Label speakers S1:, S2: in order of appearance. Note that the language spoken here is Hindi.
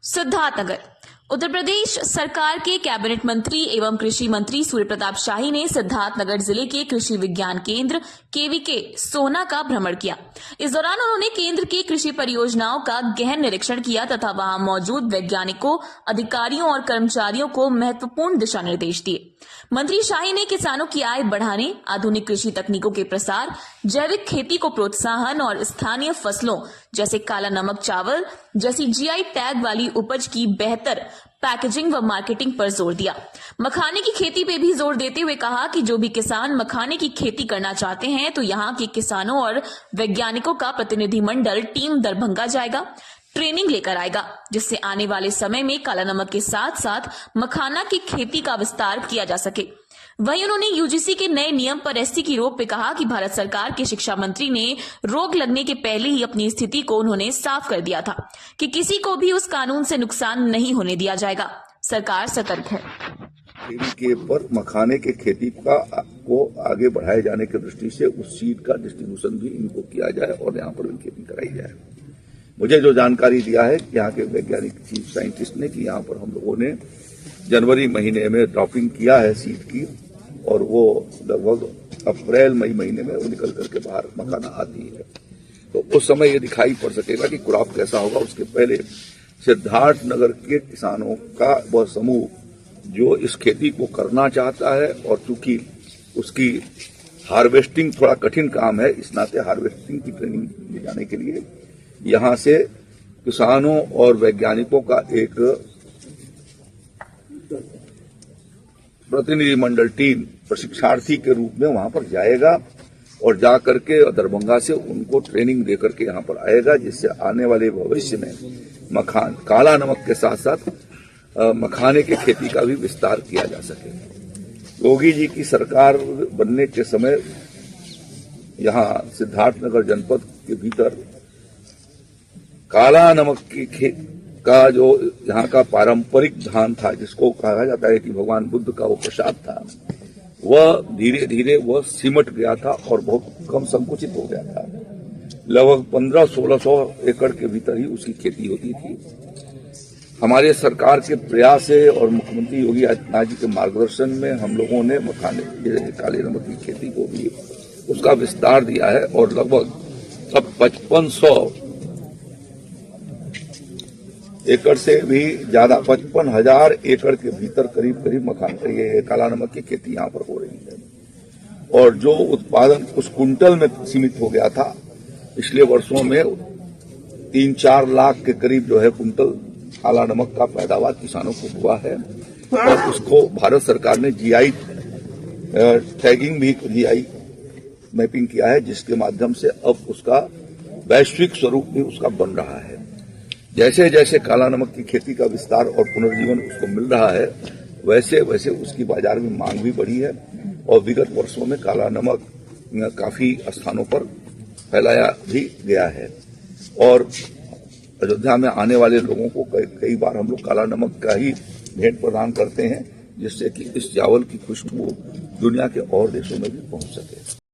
S1: सिद्धार्थनगर उत्तर प्रदेश सरकार के कैबिनेट मंत्री एवं कृषि मंत्री सूर्य प्रताप शाही ने सिद्धार्थनगर जिले के कृषि विज्ञान केंद्र केवीके सोना का भ्रमण किया। इस दौरान उन्होंने केंद्र की कृषि परियोजनाओं का गहन निरीक्षण किया तथा वहां मौजूद वैज्ञानिकों, अधिकारियों और कर्मचारियों को महत्वपूर्ण दिशा निर्देश दिए। मंत्री शाही ने किसानों की आय बढ़ाने, आधुनिक कृषि तकनीकों के प्रसार, जैविक खेती को प्रोत्साहन और स्थानीय फसलों जैसे काला नमक चावल जैसी जीआई टैग वाली उपज की बेहतर पैकेजिंग व मार्केटिंग पर जोर दिया। मखाने की खेती पे भी जोर देते हुए कहा कि जो भी किसान मखाने की खेती करना चाहते हैं तो यहाँ के किसानों और वैज्ञानिकों का प्रतिनिधिमंडल टीम दरभंगा जाएगा, ट्रेनिंग लेकर आएगा, जिससे आने वाले समय में काला नमक के साथ साथ मखाना की खेती का विस्तार किया जा सके। वहीं उन्होंने यूजीसी के नए नियम पर एसटी की रोक पे कहा कि भारत सरकार के शिक्षा मंत्री ने रोक लगने के पहले ही अपनी स्थिति को उन्होंने साफ कर दिया था कि किसी को भी उस कानून से नुकसान नहीं होने दिया जाएगा। सरकार सतर्क है।
S2: के पर मखाने के खेती को आगे बढ़ाए जाने की दृष्टि से उस सीड का डिस्ट्रीब्यूशन भी इनको किया जाए और यहाँ पर भी खेती कराई जाए। मुझे जो जानकारी दिया है यहाँ के वैज्ञानिक चीफ साइंटिस्ट ने कि यहाँ पर हम लोगों ने जनवरी महीने में ड्रॉपिंग किया है सीड की और वो लगभग अप्रैल मई महीने में वो निकल करके बाहर मखाना आती है। तो उस समय ये दिखाई पड़ सकेगा कि क्रॉप कैसा होगा। उसके पहले सिद्धार्थनगर के किसानों का वह समूह जो इस खेती को करना चाहता है और चूंकि उसकी हार्वेस्टिंग थोड़ा कठिन काम है, इस नाते हार्वेस्टिंग की ट्रेनिंग दी जाने के लिए यहाँ से किसानों और वैज्ञानिकों का एक प्रतिनिधिमंडल टीम प्रशिक्षार्थी के रूप में वहां पर जाएगा और जाकर के दरभंगा से उनको ट्रेनिंग देकर के यहाँ पर आएगा, जिससे आने वाले भविष्य में काला नमक के साथ साथ मखाने की खेती का भी विस्तार किया जा सके। योगी जी की सरकार बनने के समय यहाँ सिद्धार्थनगर जनपद के भीतर काला नमक की का जो यहाँ का पारंपरिक धान था, जिसको कहा जाता है कि भगवान बुद्ध का वो प्रसाद था, वह धीरे धीरे वह सिमट गया था और बहुत कम संकुचित हो गया था। लगभग 1500-1600 एकड़ के भीतर ही उसकी खेती होती थी। हमारे सरकार के प्रयास से और मुख्यमंत्री योगी आदित्यनाथ जी के मार्गदर्शन में हम लोगों ने मखाने काले नमक की खेती को भी उसका विस्तार दिया है और लगभग अब 5500 एकड़ से भी ज्यादा 55,000 एकड़ के भीतर करीब मखाना ये काला नमक की खेती यहाँ पर हो रही है। और जो उत्पादन कुछ कुंटल में सीमित हो गया था, पिछले वर्षों में 3-4 लाख के करीब जो है कुंटल काला नमक का पैदावार किसानों को हुआ है और उसको भारत सरकार ने जीआई टैगिंग भी जीआई मैपिंग किया है, जिसके माध्यम से अब उसका वैश्विक स्वरूप भी उसका बन रहा है। जैसे जैसे काला नमक की खेती का विस्तार और पुनर्जीवन उसको मिल रहा है, वैसे वैसे उसकी बाजार में मांग भी बढ़ी है और विगत वर्षों में काला नमक काफी स्थानों पर फैलाया भी गया है। और अयोध्या में आने वाले लोगों को कई बार हम लोग काला नमक का ही भेंट प्रदान करते हैं, जिससे कि इस चावल की खुशबू दुनिया के और देशों में भी पहुंच सके।